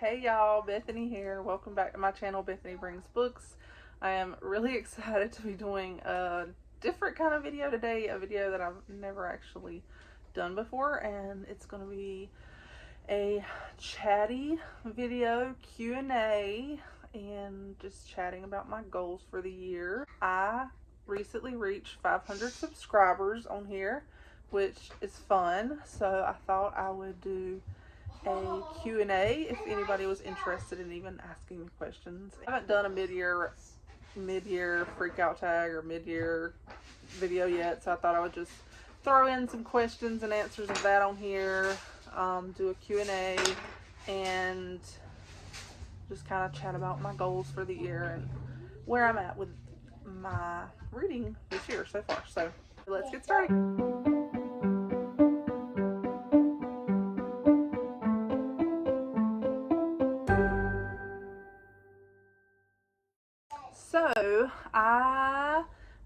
Hey y'all, Bethany here. Welcome back to my channel, Bethany Brings Books. I am really excited to be doing a different kind of video today, a video that I've never actually done before, and it's going to be a chatty video, Q&A, and just chatting about my goals for the year. I recently reached 500 subscribers on here, which is fun, so I thought I would do a Q&A if anybody was interested in even asking me questions. I haven't done a mid-year freak out tag or mid-year video yet, so I thought I would just throw in some questions and answers of that on here, do a Q&A, and just kind of chat about my goals for the year and where I'm at with my reading this year so far. So let's get started. So,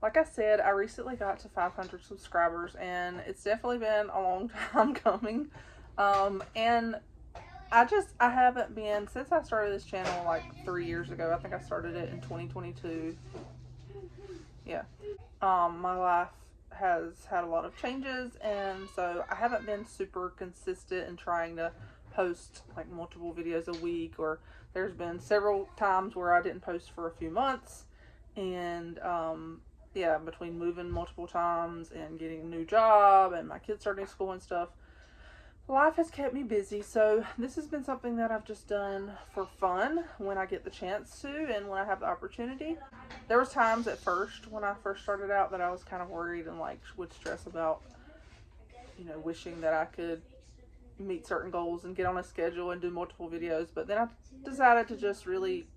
like I said, I recently got to 500 subscribers, and it's definitely been a long time coming. And I haven't been, since I started this channel like 3 years ago. I think I started it in 2022. Yeah. My life has had a lot of changes, and so I haven't been super consistent in trying to post like multiple videos a week, or there's been several times where I didn't post for a few months, and yeah, between moving multiple times and getting a new job and my kids starting school and stuff, life has kept me busy. So this has been something that I've just done for fun when I get the chance to and when I have the opportunity. There was times at first when I first started out that I was kind of worried and like would stress about, wishing that I could meet certain goals and get on a schedule and do multiple videos. But then I decided to just really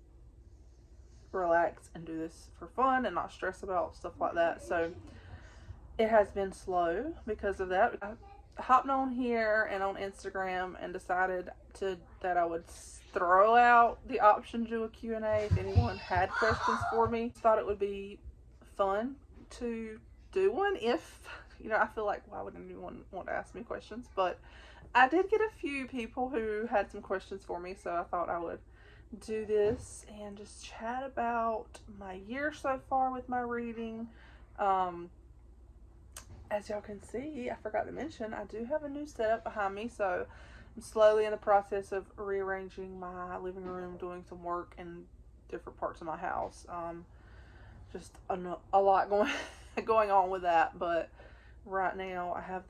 relax and do this for fun and not stress about stuff like that. So it has been slow because of that. I hopped on here and on Instagram and decided that I would throw out the option to do a Q&A if anyone had questions for me. Thought it would be fun to do one if, I feel like why would anyone want to ask me questions? But I did get a few people who had some questions for me, so I thought I would do this and just chat about my year so far with my reading. As y'all can see, I forgot to mention, I do have a new setup behind me, so I'm slowly in the process of rearranging my living room, doing some work in different parts of my house. Just a lot going on with that, but right now I have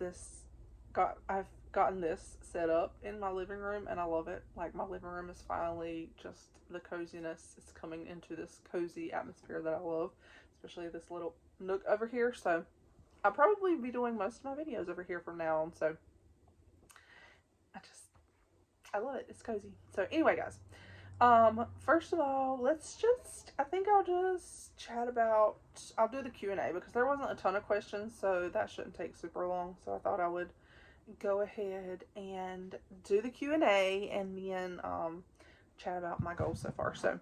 I've gotten this set up in my living room, and I love it. Like, my living room is finally just the coziness. It's coming into this cozy atmosphere that I love, especially this little nook over here. So I'll probably be doing most of my videos over here from now on. So I love it. It's cozy. So anyway, guys, first of all, I think I'll just chat about, I'll do the Q&A because there wasn't a ton of questions, so that shouldn't take super long. So I thought I would go ahead and do the Q&A and then chat about my goals so far. So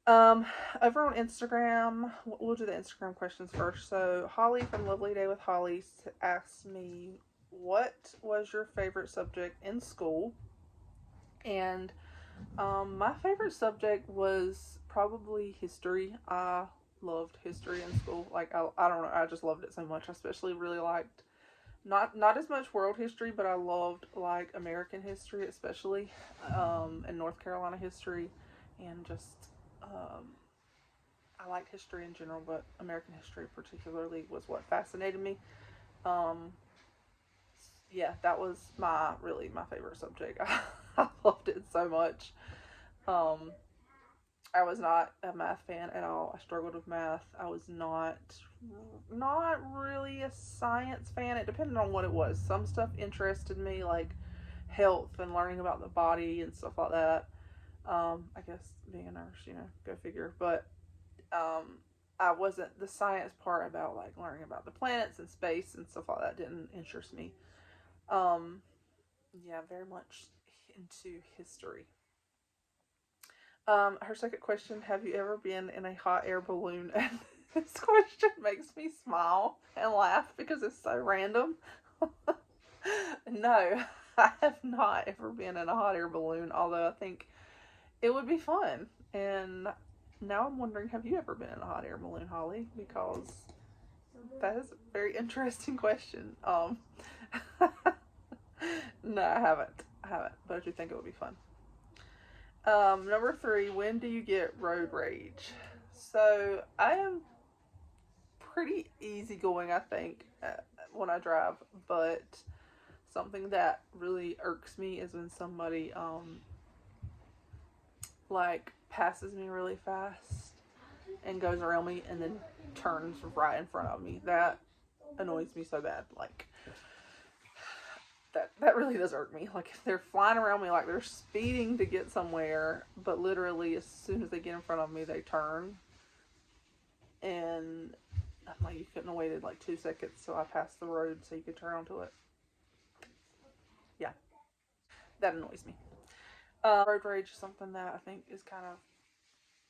over on Instagram, we'll do the Instagram questions first. So Holly from Lovely Day with Holly asked me, what was your favorite subject in school? And my favorite subject was probably history. I loved history in school. Like, I don't know, I just loved it so much. I especially really liked not as much world history, but I loved like American history, especially, and North Carolina history, and just I liked history in general, but American history particularly was what fascinated me. Yeah, that was really my favorite subject. I loved it so much. I was not a math fan at all. I struggled with math. I was not really a science fan. It depended on what it was. Some stuff interested me, like health and learning about the body and stuff like that. I guess being a nurse, go figure. But I wasn't, the science part about like learning about the planets and space and stuff like that didn't interest me. Yeah, very much into history. Her second question, have you ever been in a hot air balloon? And this question makes me smile and laugh because it's so random. No, I have not ever been in a hot air balloon, although I think it would be fun. And now I'm wondering, have you ever been in a hot air balloon, Holly? Because that is a very interesting question. No, I haven't. I haven't, but I do think it would be fun. Number three, when do you get road rage? So I am pretty easygoing, I think, when I drive, but something that really irks me is when somebody like passes me really fast and goes around me and then turns right in front of me. That annoys me so bad. Like that really does irk me. Like if they're flying around me like they're speeding to get somewhere, but literally as soon as they get in front of me, they turn. And I'm like, you couldn't have waited like 2 seconds till I passed the road so you could turn onto it. Yeah, that annoys me. Road rage is something that I think is kind of,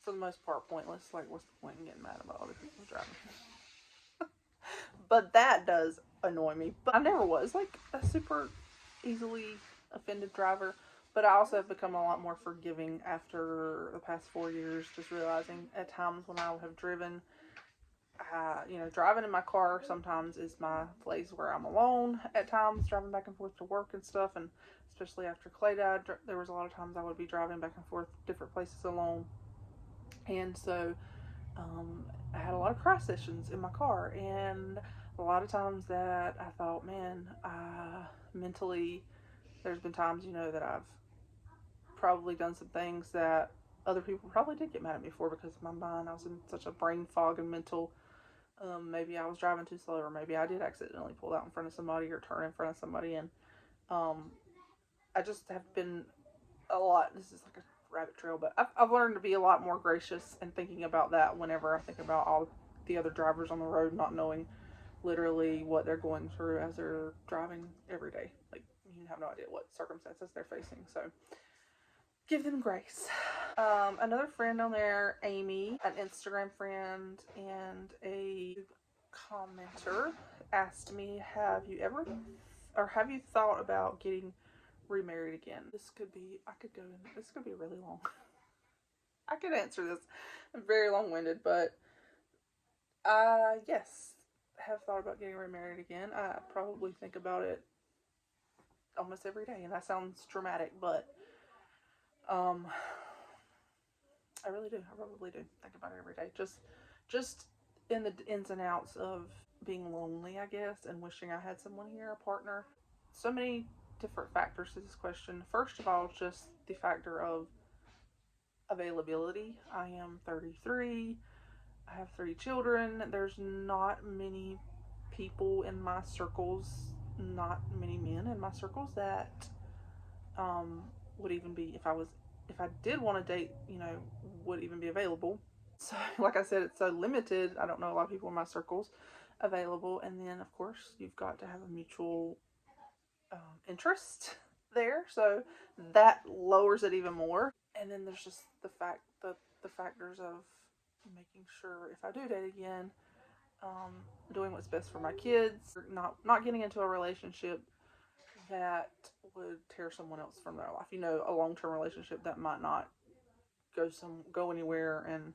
for the most part, pointless. Like, what's the point in getting mad about other people driving? But that does annoy me. But I never was like a super easily offended driver. But I also have become a lot more forgiving after the past 4 years, just realizing at times when I have driven, driving in my car sometimes is my place where I'm alone at times, driving back and forth to work and stuff. And especially after Clay died, there was a lot of times I would be driving back and forth different places alone. And so I had a lot of cry sessions in my car. And a lot of times that I thought, man, mentally, there's been times, that I've probably done some things that other people probably did get mad at me for because of my mind. I was in such a brain fog and mental. Maybe I was driving too slow, or maybe I did accidentally pull out in front of somebody or turn in front of somebody. And um, I just have been a lot. This is like a rabbit trail, but I've learned to be a lot more gracious and thinking about that whenever I think about all the other drivers on the road, not knowing literally what they're going through as they're driving every day. Like, you have no idea what circumstances they're facing. So give them grace. Another friend on there, Amy, an Instagram friend and a commenter, asked me, have you thought about getting remarried again? This could be really long. I could answer this. I'm very long-winded, but yes, have thought about getting remarried again. I probably think about it almost every day, and that sounds dramatic, but um, I really do. I probably do think about it every day. Just in the ins and outs of being lonely, I guess, and wishing I had someone here, a partner. So many different factors to this question. First of all, just the factor of availability. I am 33. I have 3 children. There's not many people in my circles, not many men in my circles that would even be, if I did want to date, would even be available. So, like I said, it's so limited. I don't know a lot of people in my circles available. And then, of course, you've got to have a mutual interest there. So that lowers it even more. And then there's just the factors of making sure if I do date again, doing what's best for my kids, not getting into a relationship that would tear someone else from their life. A long-term relationship that might not go anywhere, and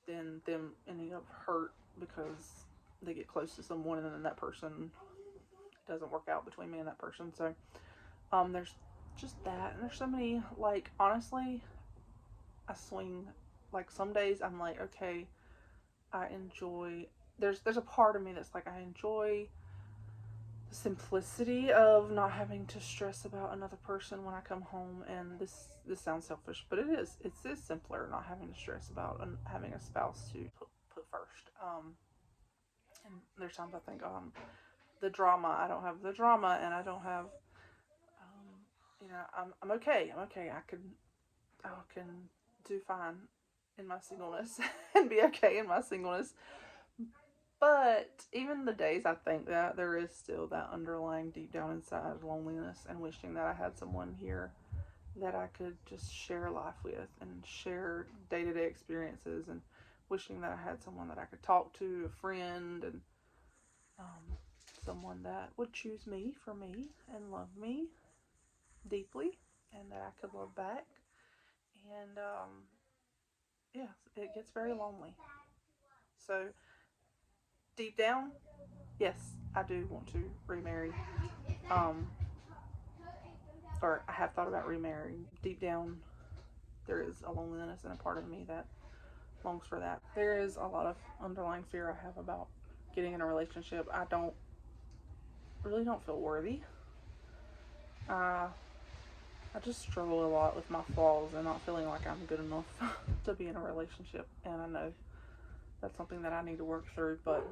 then them ending up hurt because they get close to someone and then that person doesn't work out between me and that person. So there's just that, and there's so many, like, honestly, I swing. Like, some days I'm like, okay, I enjoy, there's a part of me that's like, I enjoy the simplicity of not having to stress about another person when I come home. And this sounds selfish, but it is simpler not having to stress about having a spouse to put first. And there's times I think, the drama, I don't have the drama, and I don't have, I'm okay. I can do fine in my singleness and be okay in my singleness. But even the days I think that, there is still that underlying deep down inside loneliness and wishing that I had someone here that I could just share life with and share day-to-day experiences, and wishing that I had someone that I could talk to, a friend, and someone that would choose me for me and love me. deeply and that I could love back. And yeah, it gets very lonely. So deep down, yes, I do want to remarry. Um, or I have thought about remarrying. Deep down, there is a loneliness and a part of me that longs for that. There is a lot of underlying fear I have about getting in a relationship. I don't feel worthy. Uh, I just struggle a lot with my flaws and not feeling like I'm good enough to be in a relationship. And I know that's something that I need to work through. But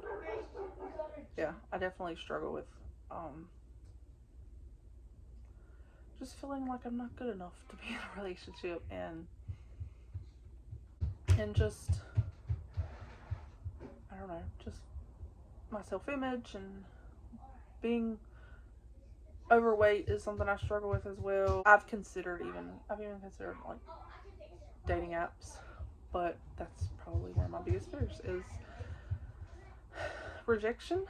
yeah, I definitely struggle with um, just feeling like I'm not good enough to be in a relationship, and just, I don't know, just my self-image and being overweight is something I struggle with as well. I've even considered like dating apps, but that's probably one of my biggest fears is rejection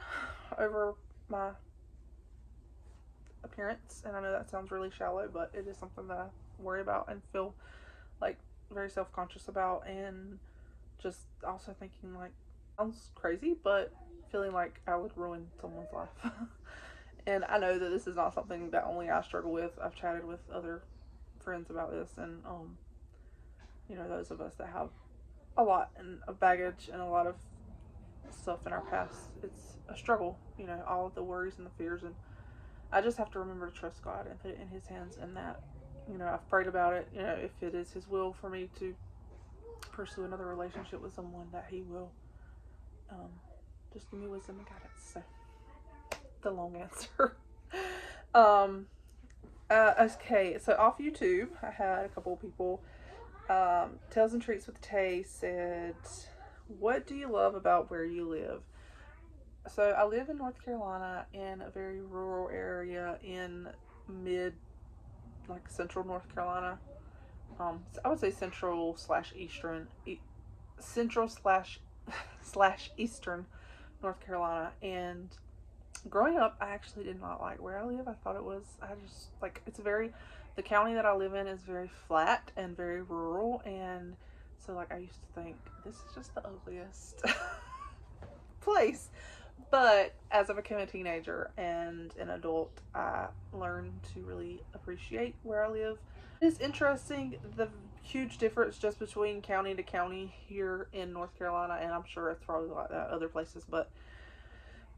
over my appearance. And I know that sounds really shallow, but it is something that I worry about and feel like very self-conscious about, and just also thinking like, sounds crazy, but feeling like I would ruin someone's life. And I know that this is not something that only I struggle with. I've chatted with other friends about this, and those of us that have a lot and a baggage and a lot of stuff in our past, it's a struggle. All of the worries and the fears, and I just have to remember to trust God and put it in His hands, and that I've prayed about it. If it is His will for me to pursue another relationship with someone, that He will just give me wisdom and guidance. So the long answer. Okay, so off YouTube, I had a couple of people. Tales and Treats with Tay said, "What do you love about where you live?" So I live in North Carolina in a very rural area in mid, like central North Carolina. So I would say central slash eastern, central slash eastern North Carolina. And growing up, I actually did not like where I live. I thought I just, like, the county that I live in is very flat and very rural. And so, like, I used to think, this is just the ugliest place. But as I became a teenager and an adult, I learned to really appreciate where I live. It's interesting the huge difference just between county to county here in North Carolina, and I'm sure it's probably like that other places, but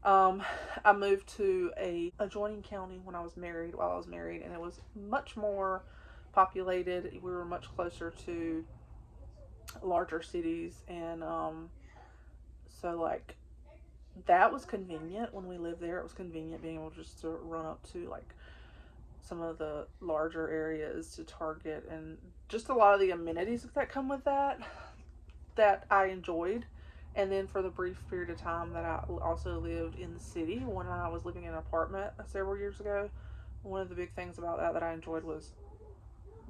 I moved to a adjoining county while I was married, and it was much more populated. We were much closer to larger cities, and so like that was convenient when we lived there. It was convenient being able just to run up to like some of the larger areas to Target, and just a lot of the amenities that come with that I enjoyed. And then for the brief period of time that I also lived in the city, when I was living in an apartment several years ago, one of the big things about that I enjoyed was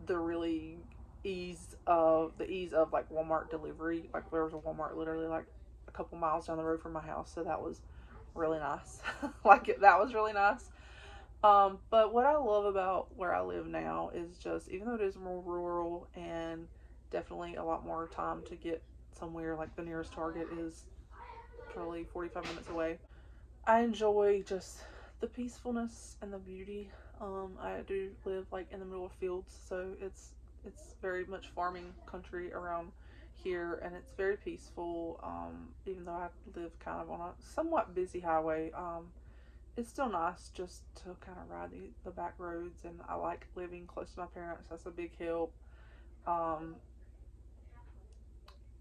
the really the ease of like Walmart delivery. Like there was a Walmart literally like a couple miles down the road from my house, so that was really nice. That was really nice. But what I love about where I live now is just, even though it is more rural and definitely a lot more time to get somewhere, like the nearest Target is probably 45 minutes away, I enjoy just the peacefulness and the beauty. I do live like in the middle of fields, so it's very much farming country around here, and it's very peaceful. Even though I live kind of on a somewhat busy highway, it's still nice just to kind of ride the back roads, and I like living close to my parents. That's a big help. Um,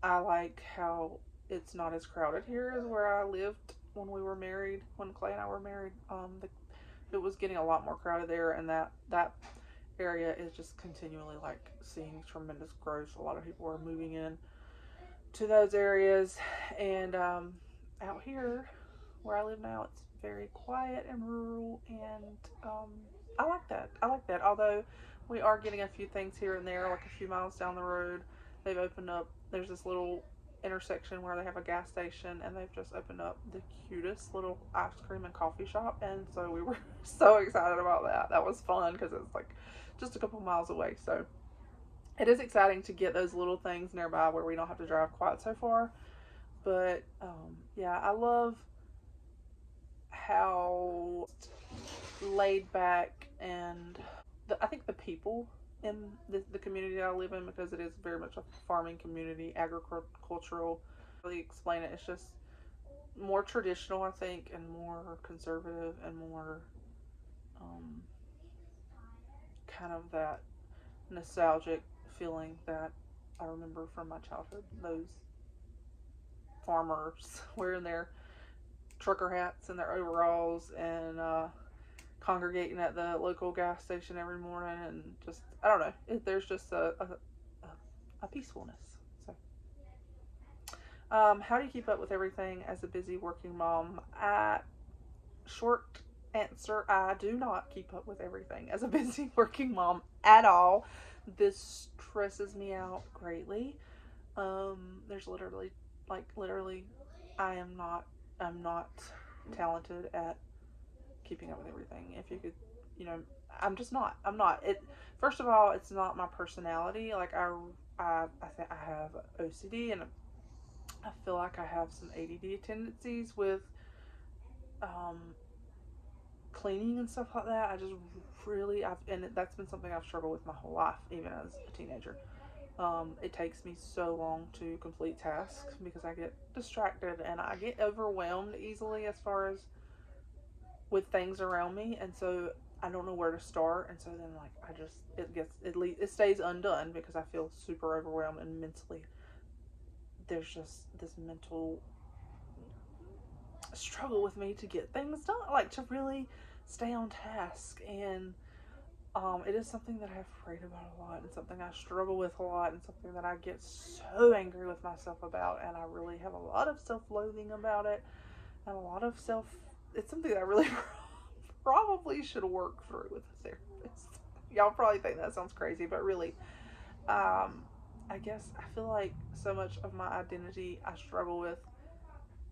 I like how it's not as crowded here as where I lived when we were married, when Clay and I were married. It was getting a lot more crowded there, and that area is just continually like seeing tremendous growth. A lot of people are moving in to those areas, and out here where I live now, it's very quiet and rural, and I like that. I like that. Although we are getting a few things here and there, like a few miles down the road, they've opened up. There's this little intersection where they have a gas station, and they've just opened up the cutest little ice cream and coffee shop, and so we were so excited about that. That was fun because it's like just a couple miles away. So it is exciting to get those little things nearby where we don't have to drive quite so far. But yeah, I love how laid back, and I think the people in the community I live in, because it is very much a farming community, agricultural. Really explain it. It's just more traditional, I think, and more conservative, and more kind of that nostalgic feeling that I remember from my childhood. Those farmers wearing their trucker hats and their overalls, and congregating at the local gas station every morning, and just, I don't know, there's just a peacefulness. So how do you keep up with everything as a busy working mom? Short answer, I do not keep up with everything as a busy working mom at all. This stresses me out greatly. There's literally, I'm not talented at keeping up with everything. If you could, I'm just not. I'm not. First of all, it's not my personality. Like I think I have OCD, and I feel like I have some ADD tendencies with cleaning and stuff like that. I just really, and that's been something I've struggled with my whole life, even as a teenager. It takes me so long to complete tasks because I get distracted and I get overwhelmed easily as far as with things around me, and so I don't know where to start, and so then it stays undone because I feel super overwhelmed, and mentally there's just this mental struggle with me to get things done, like to really stay on task. And it is something that I've prayed about a lot, and something I struggle with a lot, and something that I get so angry with myself about, and I really have a lot of self-loathing about it, and a lot of it's something that I really probably should work through with a therapist. Y'all probably think that sounds crazy, but really, I guess I feel like so much of my identity, I struggle with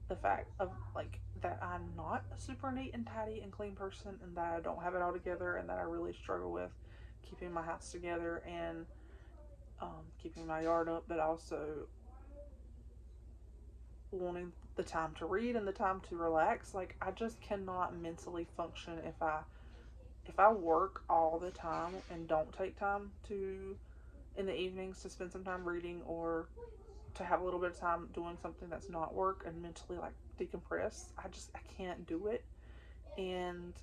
the fact of like that I'm not a super neat and tidy and clean person, and that I don't have it all together, and that I really struggle with keeping my house together, and keeping my yard up, but also wanting the time to read and the time to relax. Like I just cannot mentally function if I work all the time and don't take time to in the evenings to spend some time reading, or to have a little bit of time doing something that's not work and mentally like decompress. I can't do it. And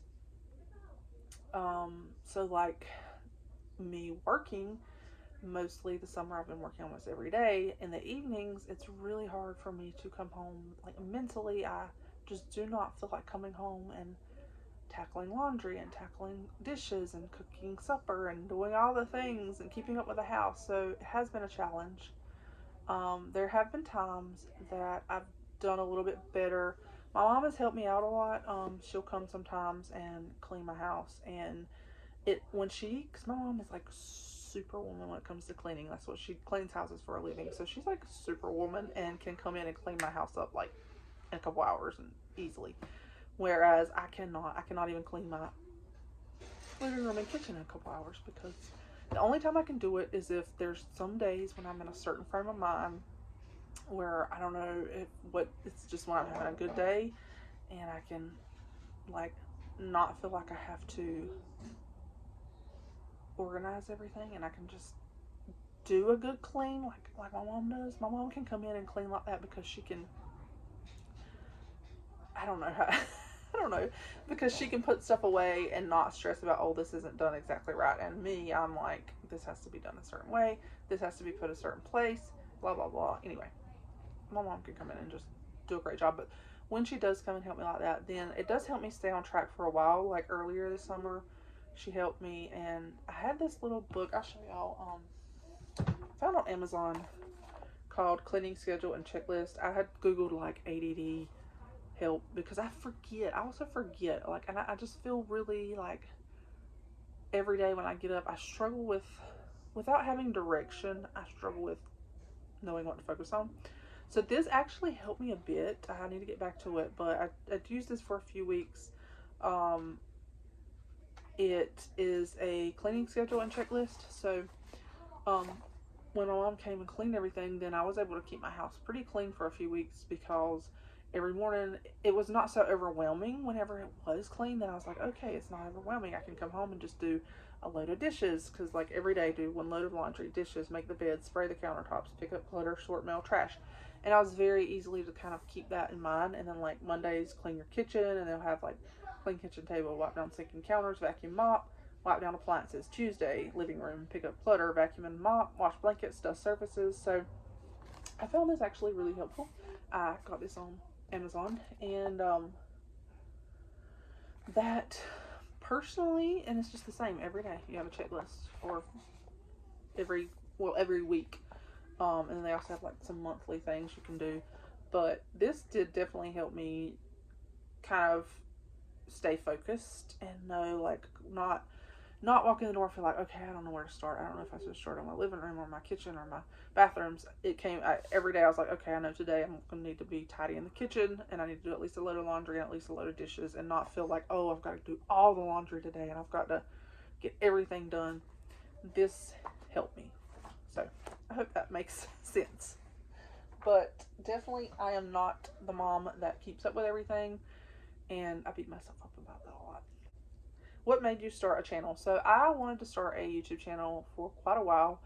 so like me working, mostly the summer I've been working almost every day. In the evenings, it's really hard for me to come home. Like mentally, I just do not feel like coming home and tackling laundry and tackling dishes and cooking supper and doing all the things and keeping up with the house. So it has been a challenge. There have been times that I've done a little bit better. My mom has helped me out a lot. She'll come sometimes and clean my house, and because my mom is like superwoman when it comes to cleaning. That's what she cleans houses for a living. So she's like superwoman and can come in and clean my house up like in a couple hours and easily. Whereas I cannot even clean my living room and kitchen in a couple hours, because the only time I can do it is if there's some days when I'm in a certain frame of mind where I don't know it's just when I'm having a good day, and I can like not feel like I have to organize everything, and I can just do a good clean like my mom does. My mom can come in and clean like that because she can, I don't know how I don't know, because she can put stuff away and not stress about, oh, this isn't done exactly right. And me, I'm like, this has to be done a certain way, this has to be put a certain place, blah blah blah. Anyway, my mom can come in and just do a great job. But when she does come and help me like that, then it does help me stay on track for a while. Like earlier this summer, she helped me, and I had this little book I'll show y'all, found on Amazon, called Cleaning Schedule and Checklist. I had googled like ADD help because I also forget, like, and I just feel really like every day when I get up, I struggle with, without having direction, I struggle with knowing what to focus on. So this actually helped me a bit. I need to get back to it, but I'd used this for a few weeks. Um, it is a cleaning schedule and checklist. So um, when my mom came and cleaned everything, then I was able to keep my house pretty clean for a few weeks because every morning it was not so overwhelming. Whenever it was clean, then I was like, okay, it's not overwhelming. I can come home and just do a load of dishes, because like every day do one load of laundry, dishes, make the bed, spray the countertops, pick up clutter, sort mail, trash. And I was very easily to kind of keep that in mind. And then like Mondays, clean your kitchen, and they'll have like clean kitchen table, wipe down sink and counters, vacuum mop, wipe down appliances. Tuesday, living room, pick up clutter, vacuum and mop, wash blankets, dust surfaces. So I found this actually really helpful. I got this on Amazon, and that personally, and it's just the same every day. You have a checklist for every week. And then they also have like some monthly things you can do. But this did definitely help me kind of stay focused and know, like, not walk in the door and feel like, okay, I don't know where to start. I don't know if I should start on my living room or my kitchen or my bathrooms. Every day I was like, okay, I know today I'm going to need to be tidy in the kitchen, and I need to do at least a load of laundry and at least a load of dishes, and not feel like, oh, I've got to do all the laundry today and I've got to get everything done. This helped me. So I hope that makes sense. But definitely, I am not the mom that keeps up with everything, and I beat myself up about that a lot. What made you start a channel? So I wanted to start a YouTube channel for quite a while.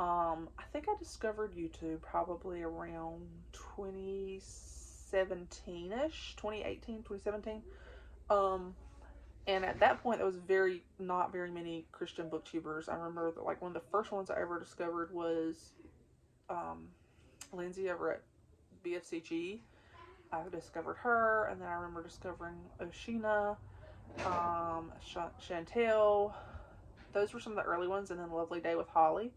I think I discovered YouTube probably around 2017-ish, 2018, 2017. And at that point, there was not very many Christian booktubers. I remember that, like, one of the first ones I ever discovered was Lindsay over at BFCG. I discovered her, and then I remember discovering Oshina, Chantel. Those were some of the early ones, and then Lovely Day with Holly.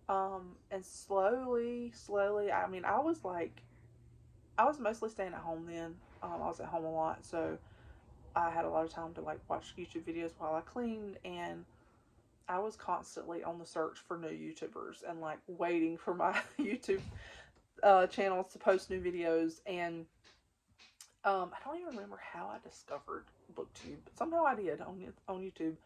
And slowly, I mean, I was mostly staying at home then. I was at home a lot, so I had a lot of time to like watch YouTube videos while I cleaned, and I was constantly on the search for new YouTubers and like waiting for my YouTube channels to post new videos. And I don't even remember how I discovered BookTube, but somehow I did on YouTube.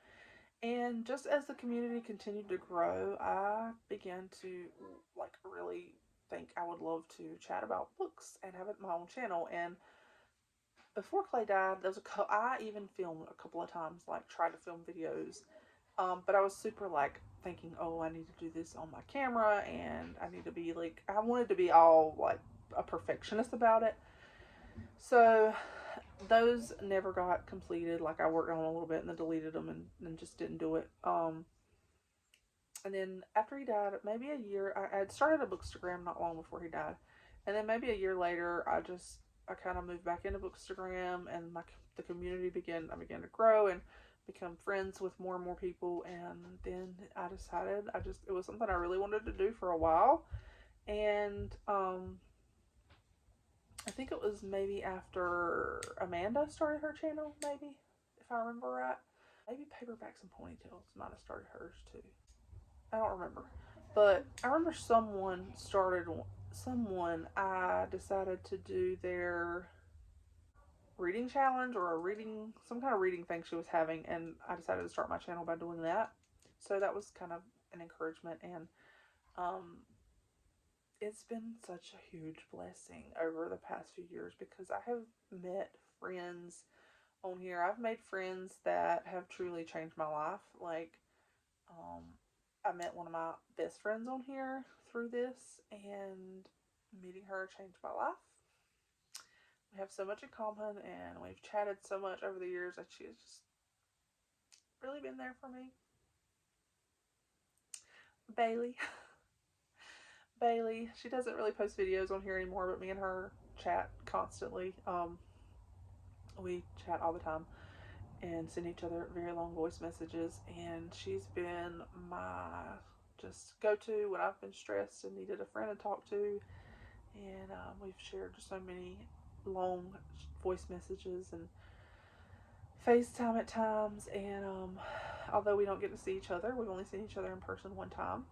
And just as the community continued to grow, I began to like really think I would love to chat about books and have it my own channel. And before Clay died, I even filmed a couple of times, like tried to film videos. But I was super like thinking, oh, I need to do this on my camera, and I need to be like, I wanted to be all like a perfectionist about it. So those never got completed. Like, I worked on them a little bit and then deleted them, and just didn't do it. And then after he died, maybe a year, I had started a Bookstagram not long before he died. And then maybe a year later, I kind of moved back into Bookstagram, and the community I began to grow and become friends with more and more people. And then I decided it was something I really wanted to do for a while. And, I think it was maybe after Amanda started her channel, maybe, if I remember right. Maybe Paperbacks and Ponytails might have started hers too. I don't remember. But I remember I decided to do their reading challenge, or some kind of reading thing she was having, and I decided to start my channel by doing that. So that was kind of an encouragement, and um, it's been such a huge blessing over the past few years, because I have met friends on here. I've made friends that have truly changed my life. Like, I met one of my best friends on here through this, and meeting her changed my life. We have so much in common, and we've chatted so much over the years that she has just really been there for me. Bailey. Bailey, she doesn't really post videos on here anymore, but me and her chat constantly. We chat all the time and send each other very long voice messages, and she's been my just go-to when I've been stressed and needed a friend to talk to. And we've shared so many long voice messages and FaceTime at times. And although we don't get to see each other, we've only seen each other in person one time,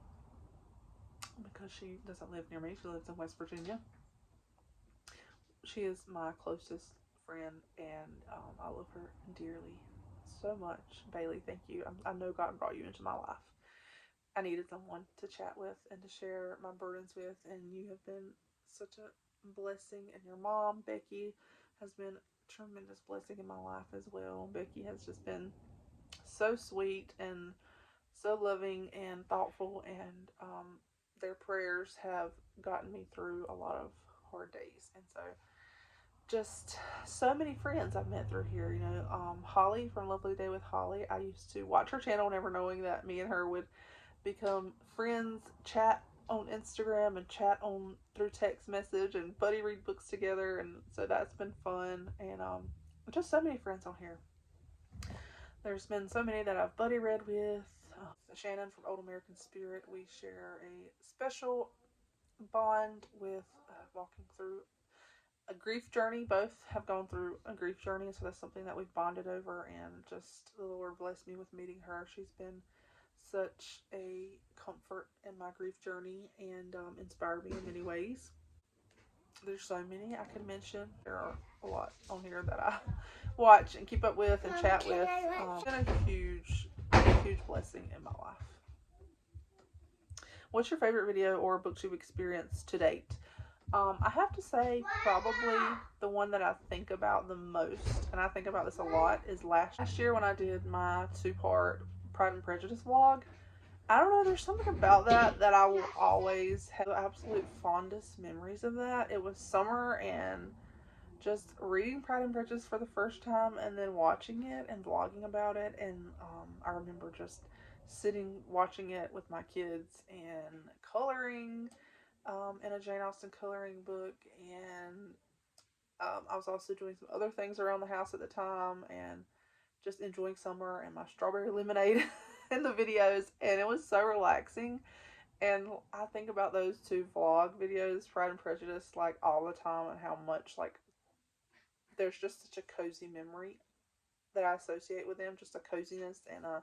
because she doesn't live near me. She lives in West Virginia. she is my closest friend, and I love her dearly so much. Bailey, thank you. I know God brought you into my life. I needed someone to chat with and to share my burdens with, and you have been such a blessing. And your mom, Becky, has been a tremendous blessing in my life as well. Becky has just been so sweet and so loving and thoughtful, and their prayers have gotten me through a lot of hard days. And so, just so many friends I've met through here. Holly from Lovely Day with Holly. I used to watch her channel, never knowing that me and her would become friends, chat on Instagram and chat on through text message, and buddy read books together, and so that's been fun. And just so many friends on here. There's been so many that I've buddy read with. Shannon from Old American Spirit. We share a special bond with walking through a grief journey. Both have gone through a grief journey, so that's something that we've bonded over, and just the Lord blessed me with meeting her. She's been such a comfort in my grief journey, and inspired me in many ways. There's so many I could mention. There are a lot on here that I watch and keep up with and chat with. It's been a huge blessing in my life. What's your favorite video or booktube experience to date? I have to say probably the one that I think about the most, and I think about this a lot, is last year when I did my 2-part Pride and Prejudice vlog. I don't know, there's something about that I will always have absolute fondest memories of that. It was summer, and just reading Pride and Prejudice for the first time and then watching it and vlogging about it, and I remember just sitting watching it with my kids and coloring in a Jane Austen coloring book, and I was also doing some other things around the house at the time, and just enjoying summer and my strawberry lemonade in the videos, and it was so relaxing. And I think about those 2 vlog videos, Pride and Prejudice, like all the time, and how much like there's just such a cozy memory that I associate with them, just a coziness and a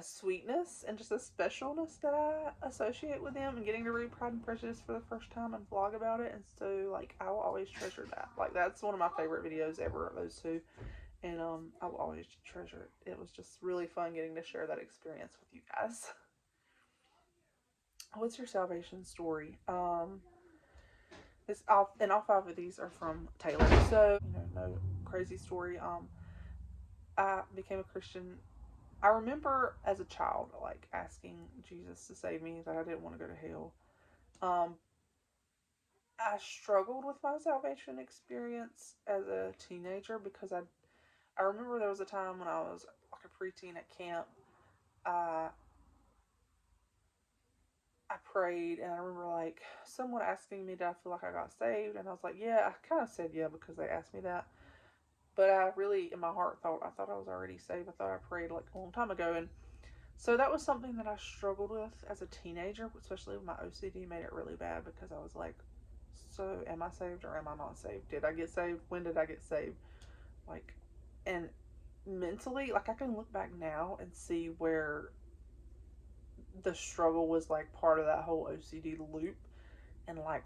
sweetness and just a specialness that I associate with them, and getting to read Pride and Prejudice for the first time and vlog about it. And so like I will always treasure that. Like that's one of my favorite videos ever, those 2. And I will always treasure it. It was just really fun getting to share that experience with you guys. What's your salvation story? And all 5 of these are from Taylor. So, no crazy story. I became a Christian. I remember as a child, like, asking Jesus to save me, that I didn't want to go to hell. I struggled with my salvation experience as a teenager, because I remember there was a time when I was like a preteen at camp. I prayed, and I remember like someone asking me, did I feel like I got saved? And I was like, yeah. I kind of said yeah because they asked me that. But I really, in my heart, I thought I was already saved. I thought I prayed like a long time ago. And so that was something that I struggled with as a teenager, especially with my OCD made it really bad, because I was like, so am I saved or am I not saved? Did I get saved? When did I get saved? Like, and mentally, like I can look back now and see where the struggle was like part of that whole OCD loop, and like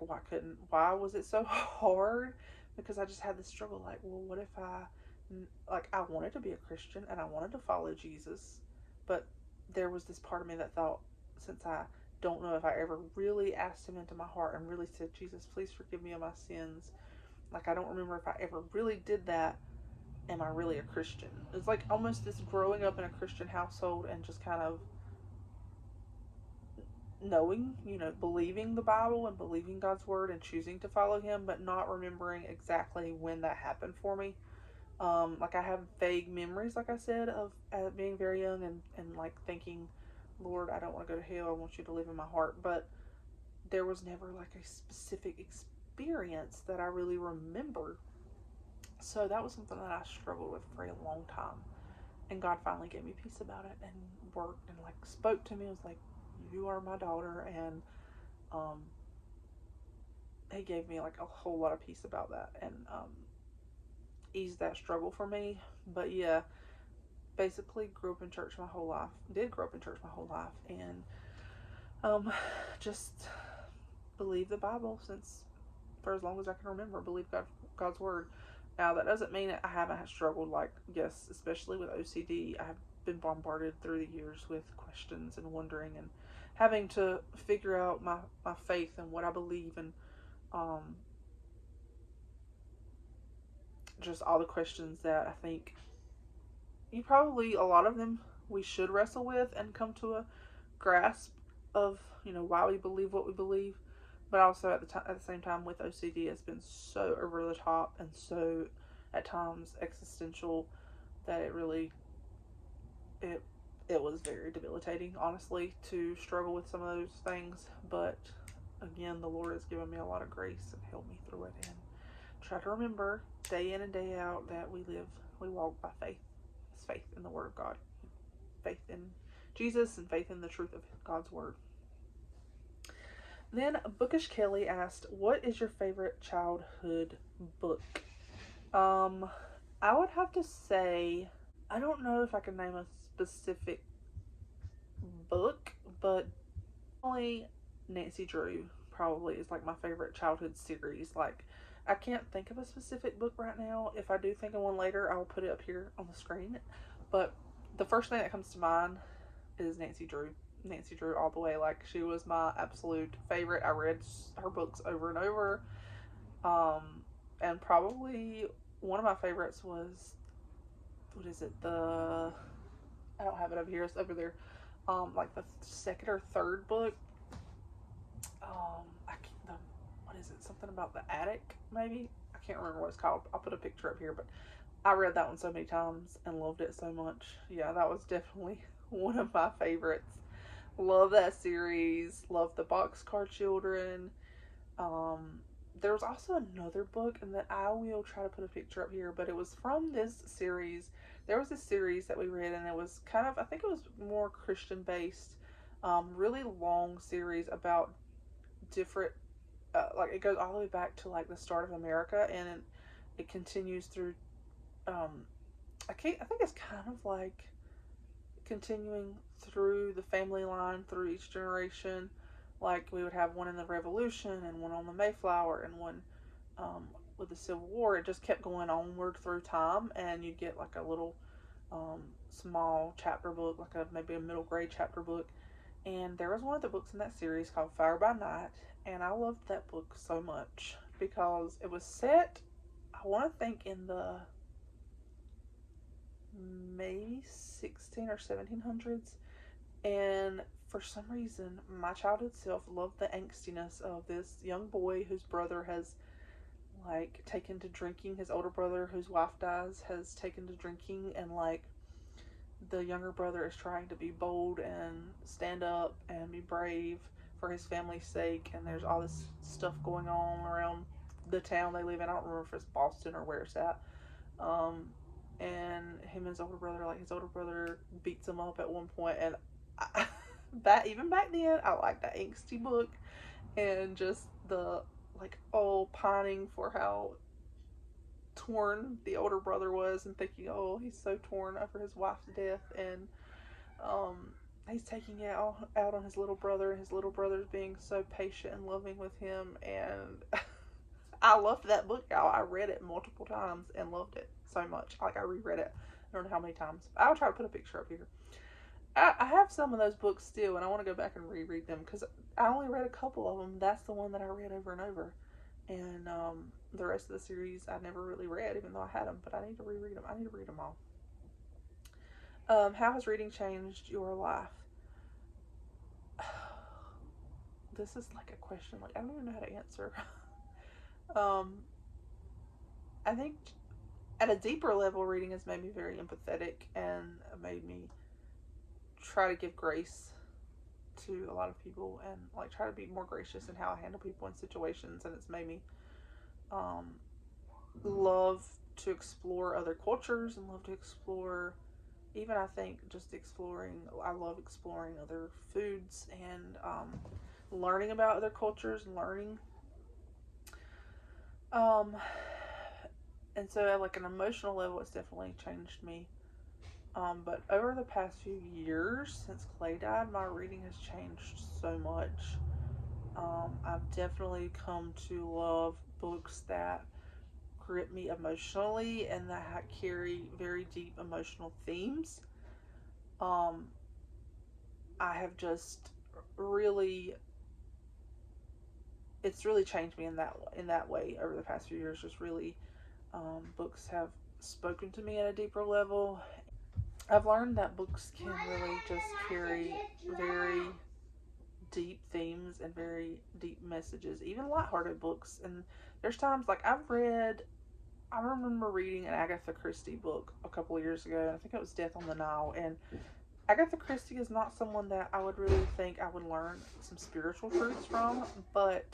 why was it so hard? Because I just had this struggle, like, well, what if I wanted to be a Christian and I wanted to follow Jesus, but there was this part of me that thought, since I don't know if I ever really asked him into my heart and really said, Jesus, please forgive me of my sins, like I don't remember if I ever really did that, am I really a Christian? It's like almost this growing up in a Christian household and just kind of knowing, believing the Bible and believing God's word and choosing to follow him, but not remembering exactly when that happened for me. Like I have vague memories, like I said, of being very young and like thinking, Lord, I don't want to go to hell. I want you to live in my heart. But there was never like a specific experience that I really remember. So that was something that I struggled with for a long time. And God finally gave me peace about it and worked and like spoke to me. It was like, you are my daughter, and he gave me like a whole lot of peace about that, and eased that struggle for me. But yeah, basically grew up in church my whole life, and just believe the Bible since for as long as I can remember, believe God's word. Now, that doesn't mean that I haven't struggled, like, yes, especially with OCD. I've been bombarded through the years with questions and wondering and having to figure out my faith and what I believe, and um, just all the questions that I think a lot of them we should wrestle with and come to a grasp of, why we believe what we believe. But also at the same time, with OCD, it's been so over the top and so at times existential that it it was very debilitating, honestly, to struggle with some of those things. But again, the Lord has given me a lot of grace and helped me through it, and try to remember day in and day out that we walk by faith. It's faith in the Word of God, faith in Jesus, and faith in the truth of God's Word. Then Bookish Kelly asked, "What is your favorite childhood book?" I would have to say, I don't know if I can name a specific book, but only Nancy Drew probably is like my favorite childhood series. Like, I can't think of a specific book right now. If I do think of one later, I will put it up here on the screen. But the first thing that comes to mind is Nancy Drew. Nancy Drew all the way. Like, she was my absolute favorite. I read her books over and over. And probably one of my favorites was, what is it? I don't have it over here. It's over there. Like the second or third book. What is it? Something about the attic, maybe? I can't remember what it's called. I'll put a picture up here, but I read that one so many times and loved it so much. Yeah, that was definitely one of my favorites. Love that series. Love the Boxcar Children. There was also another book, and that I will try to put a picture up here, but it was from this series. There was this series that we read, and it was kind of, I think it was more Christian based, really long series about different, like, it goes all the way back to like the start of America, and it continues through, I think it's kind of like continuing through the family line through each generation. Like, we would have one in the Revolution and one on the Mayflower and one with the Civil War. It just kept going onward through time, and you'd get like a little small chapter book, like maybe a middle grade chapter book. And there was one of the books in that series called Fire by Night, and I loved that book so much because it was set, I want to think, in the maybe 16 or 1700s. And for some reason, my childhood self loved the angstiness of this young boy whose brother has, like, taken to drinking. His older brother, whose wife dies, has taken to drinking, and, like, the younger brother is trying to be bold and stand up and be brave for his family's sake. And there's all this stuff going on around the town they live in. I don't remember if it's Boston or where it's at. And him and his older brother, like, his older brother beats him up at one point, and that, even back then, I liked that angsty book, and just the, like, pining for how torn the older brother was, and thinking, he's so torn over his wife's death, and he's taking it out on his little brother, and his little brother's being so patient and loving with him. And I loved that book, y'all. I read it multiple times and loved it so much. Like, I reread it I don't know how many times. I'll try to put a picture up here. I have some of those books still, and I want to go back and reread them, because I only read a couple of them. That's the one that I read over and over. And the rest of the series I never really read, even though I had them, but I need to reread them. I need to read them all. How has reading changed your life? This is like a question, like, I don't even know how to answer. I think at a deeper level, reading has made me very empathetic and made me try to give grace to a lot of people, and, like, try to be more gracious in how I handle people in situations. And it's made me love to explore other cultures, and love to explore, even, I think, I love exploring other foods, and learning about other cultures, and learning. And so, at, like, an emotional level, it's definitely changed me. But over the past few years, since Clay died, my reading has changed so much. I've definitely come to love books that grip me emotionally and that carry very deep emotional themes. Um, I have just really, it's really changed me in that way over the past few years. Just really, books have spoken to me at a deeper level. I've learned that books can really just carry very deep themes and very deep messages, even lighthearted books. And there's times like I remember reading an Agatha Christie book a couple of years ago, and I think it was Death on the Nile. And Agatha Christie is not someone that I would really think I would learn some spiritual truths from, but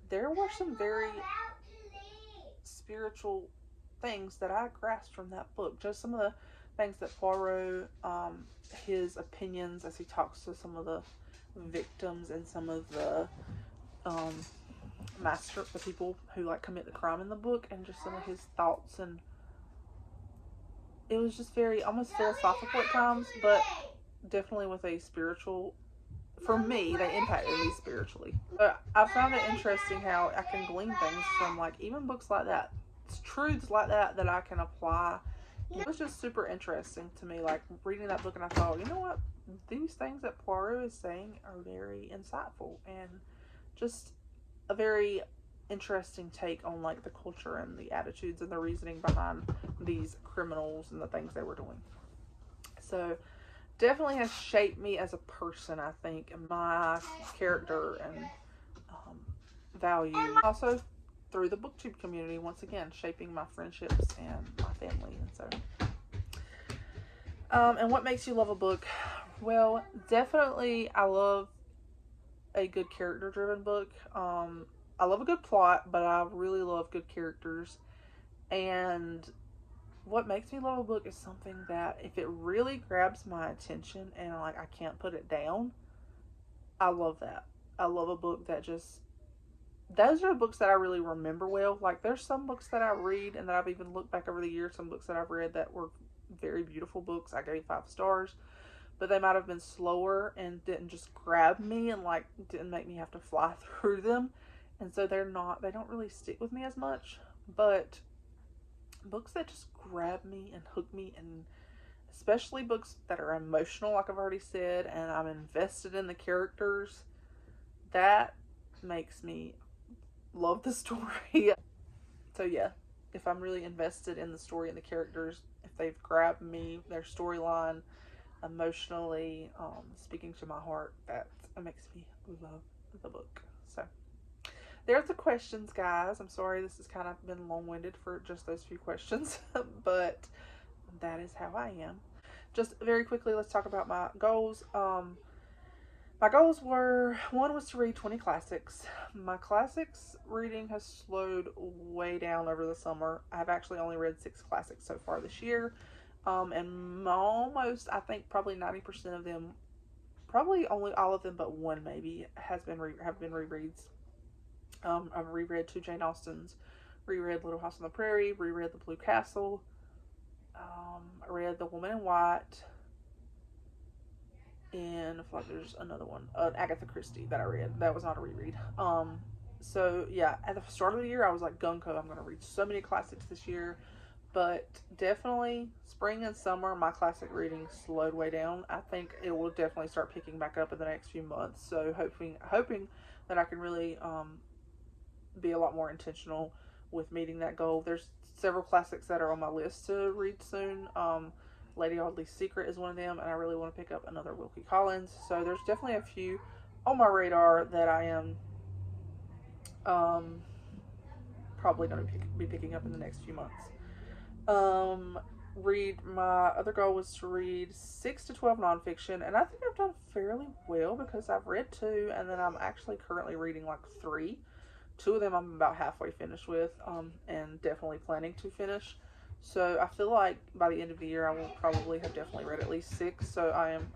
there were some very spiritual things that I grasped from that book. Just some of the things that Poirot, his opinions as he talks to some of the victims and some of the um, the people who like commit the crime in the book, and just some of his thoughts, and it was just very almost philosophical at times, but definitely with a spiritual. For me, they impacted me spiritually. But I found it interesting how I can glean things from like even books like that, it's truths like that I can apply. It was just super interesting to me, like reading that book, and I thought, you know what, these things that Poirot is saying are very insightful and just a very interesting take on like the culture and the attitudes and the reasoning behind these criminals and the things they were doing. So definitely has shaped me as a person, I think, and my character and value. Also through the booktube community, once again, shaping my friendships and my family. And so and what makes you love a book? Well, definitely I love a good character driven book. I love a good plot, but I really love good characters. And what makes me love a book is something that if it really grabs my attention and like I can't put it down, I love that. I love a book that just, those are the books that I really remember well. Like there's some books that I read and that I've even looked back over the years, some books that I've read that were very beautiful books. I gave 5 stars, but they might have been slower and didn't just grab me and like didn't make me have to fly through them. And so they don't really stick with me as much. But books that just grab me and hook me, and especially books that are emotional, like I've already said, and I'm invested in the characters, that makes me love the story. So yeah, if I'm really invested in the story and the characters, if they've grabbed me, their storyline, emotionally, speaking to my heart, that makes me love the book. So there's the questions, guys. I'm sorry this has kind of been long-winded for just those few questions, but that is how I am. Just very quickly, let's talk about my goals. My goals were, one was to read 20 classics. My classics reading has slowed way down over the summer. I've actually only read 6 classics so far this year. And almost, I think probably 90% of them, probably only all of them but one maybe, have been rereads. I've reread 2 Jane Austens, reread Little House on the Prairie, reread The Blue Castle, I read The Woman in White, and I feel like there's another one, Agatha Christie, that I read. That was not a reread. So yeah, at the start of the year, I was like gung-ho, I'm going to read so many classics this year, but definitely spring and summer, my classic reading slowed way down. I think it will definitely start picking back up in the next few months, so hoping that I can really be a lot more intentional with meeting that goal. There's several classics that are on my list to read soon. Lady Audley's Secret is one of them, and I really want to pick up another Wilkie Collins. So there's definitely a few on my radar that I am probably going to be picking up in the next few months. My other goal was to read 6 to 12 nonfiction, and I think I've done fairly well because I've read 2, and then I'm actually currently reading like 3. 2 of them I'm about halfway finished with, and definitely planning to finish. So I feel like by the end of the year I will probably have definitely read at least 6. So I am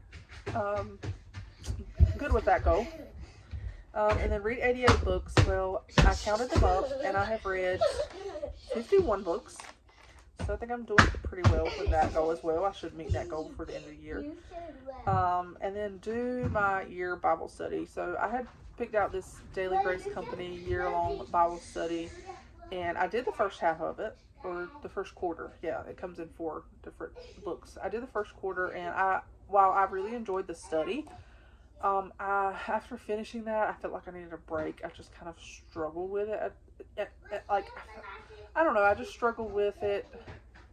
good with that goal. And then read 88 books. Well, I counted them up and I have read 51 books. So I think I'm doing pretty well with that goal as well. I should meet that goal before the end of the year. And then do my year Bible study. So I had picked out this Daily Grace Company year-long Bible study, and I did the first half of it, or the first quarter. Yeah, it comes in 4 different books. I did the first quarter, and while I really enjoyed the study, after finishing that, I felt like I needed a break. I just kind of struggled with it. Like, I don't know, I just struggled with it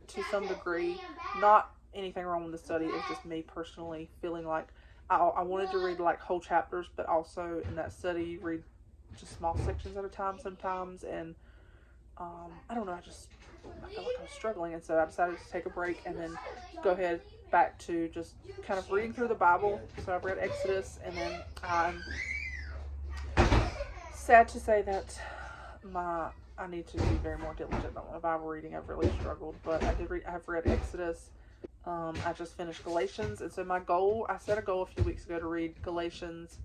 to some degree. Not anything wrong with the study. It's just me personally feeling like I wanted to read like whole chapters, but also in that study you read just small sections at a time sometimes, and I don't know, I felt like I was struggling, and so I decided to take a break and then go ahead back to just kind of reading through the Bible. So I've read Exodus, and then I'm sad to say that I need to be very more diligent on my Bible reading. I've really struggled, but I've read Exodus. I just finished Galatians, and so I set a goal a few weeks ago to read Galatians,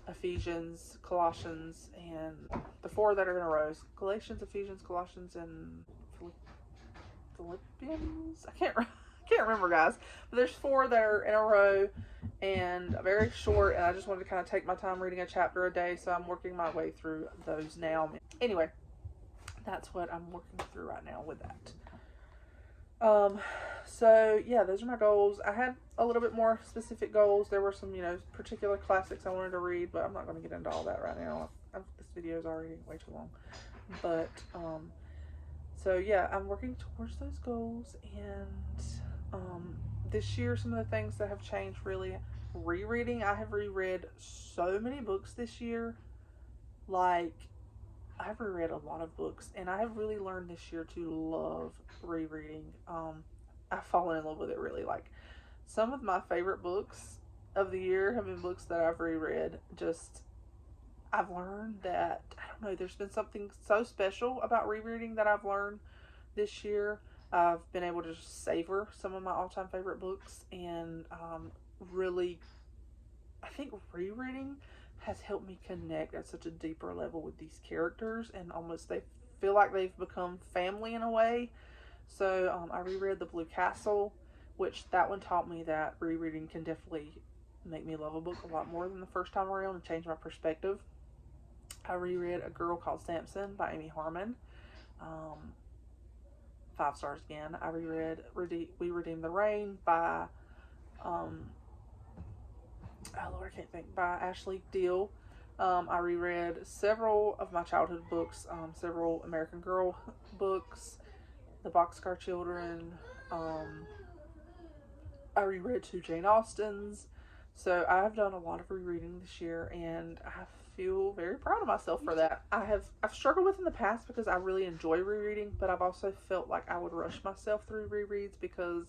Ephesians, Colossians, and the 4 that are in a row. Galatians, Ephesians, Colossians, and Philippians. I can't remember, guys. But there's 4 that are in a row and very short, and I just wanted to kind of take my time reading a chapter a day, so I'm working my way through those now. Anyway, that's what I'm working through right now with that. So yeah, those are my goals. I had a little bit more specific goals. There were some, particular classics I wanted to read, but I'm not going to get into all that right now. This video is already way too long. But, so yeah, I'm working towards those goals, and, this year, some of the things that have changed, really, rereading. I have reread so many books this year. Like, I've reread a lot of books, and I have really learned this year to love rereading. I've fallen in love with it, really. Like, some of my favorite books of the year have been books that I've reread. I've learned that, I don't know, there's been something so special about rereading that I've learned this year. I've been able to just savor some of my all-time favorite books, and really, I think rereading has helped me connect at such a deeper level with these characters, and almost they feel like they've become family in a way. So I reread The Blue Castle, which that one taught me that rereading can definitely make me love a book a lot more than the first time around and change my perspective. I reread A Girl Called Samson by Amy Harmon. 5 stars again. I reread We Redeem the Rain by by Ashley Deal. I reread several of my childhood books, several American Girl books, The Boxcar Children. I reread 2 Jane Austens. So I have done a lot of rereading this year, and I feel very proud of myself for that. I've struggled with in the past because I really enjoy rereading, but I've also felt like I would rush myself through rereads because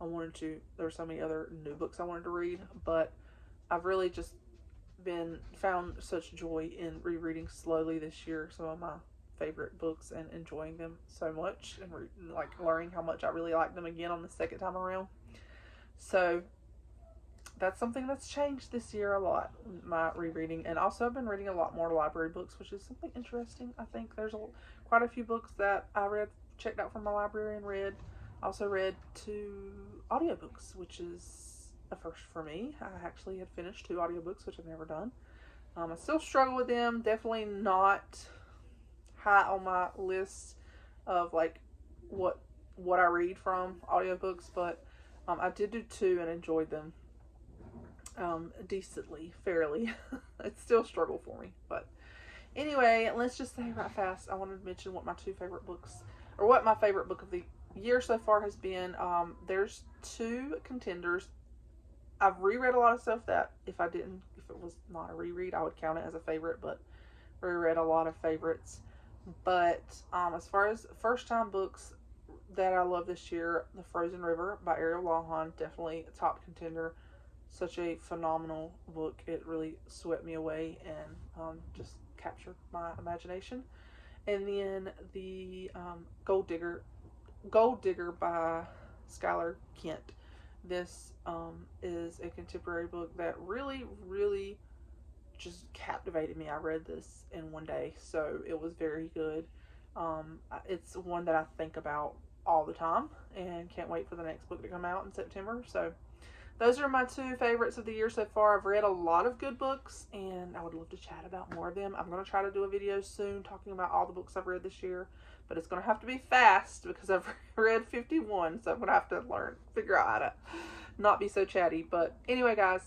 there were so many other new books I wanted to read, but I've really just found such joy in rereading slowly this year some of my favorite books and enjoying them so much, and like learning how much I really like them again on the second time around. So that's something that's changed this year a lot, my rereading. And also I've been reading a lot more library books, which is something interesting. I think there's quite a few books that I checked out from my library and read. I also read 2 audiobooks, which is a first for me. I actually had finished 2 audiobooks, which I've never done. I still struggle with them. Definitely not high on my list of like what I read from audiobooks, but I did do 2 and enjoyed them decently, fairly. It's still a struggle for me, but anyway, let's just say right fast, I wanted to mention what my 2 favorite books, or what my favorite book of the year so far has been. There's 2 contenders. I've reread a lot of stuff that if it was not a reread, I would count it as a favorite, but reread a lot of favorites. But as far as first time books that I love this year, The Frozen River by Ariel Lawhon, definitely a top contender. Such a phenomenal book. It really swept me away and just captured my imagination. And then the Gold Digger by Skylar Kent. This is a contemporary book that really, really just captivated me. I read this in one day, so it was very good. It's one that I think about all the time, and can't wait for the next book to come out in September. So those are my 2 favorites of the year so far. I've read a lot of good books, and I would love to chat about more of them. I'm going to try to do a video soon talking about all the books I've read this year, but it's going to have to be fast because I've read 51, so I'm going to have to figure out how to not be so chatty. But anyway, guys,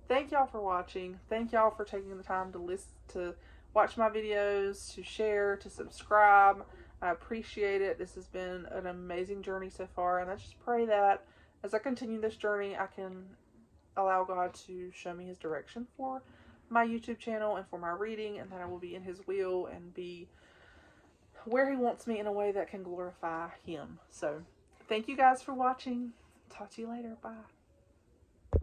thank y'all for watching. Thank y'all for taking the time to watch my videos, to share, to subscribe. I appreciate it. This has been an amazing journey so far, and I just pray that as I continue this journey, I can allow God to show me His direction for my YouTube channel and for my reading, and that I will be in His will and be where He wants me in a way that can glorify Him. So, thank you guys for watching. Talk to you later. Bye.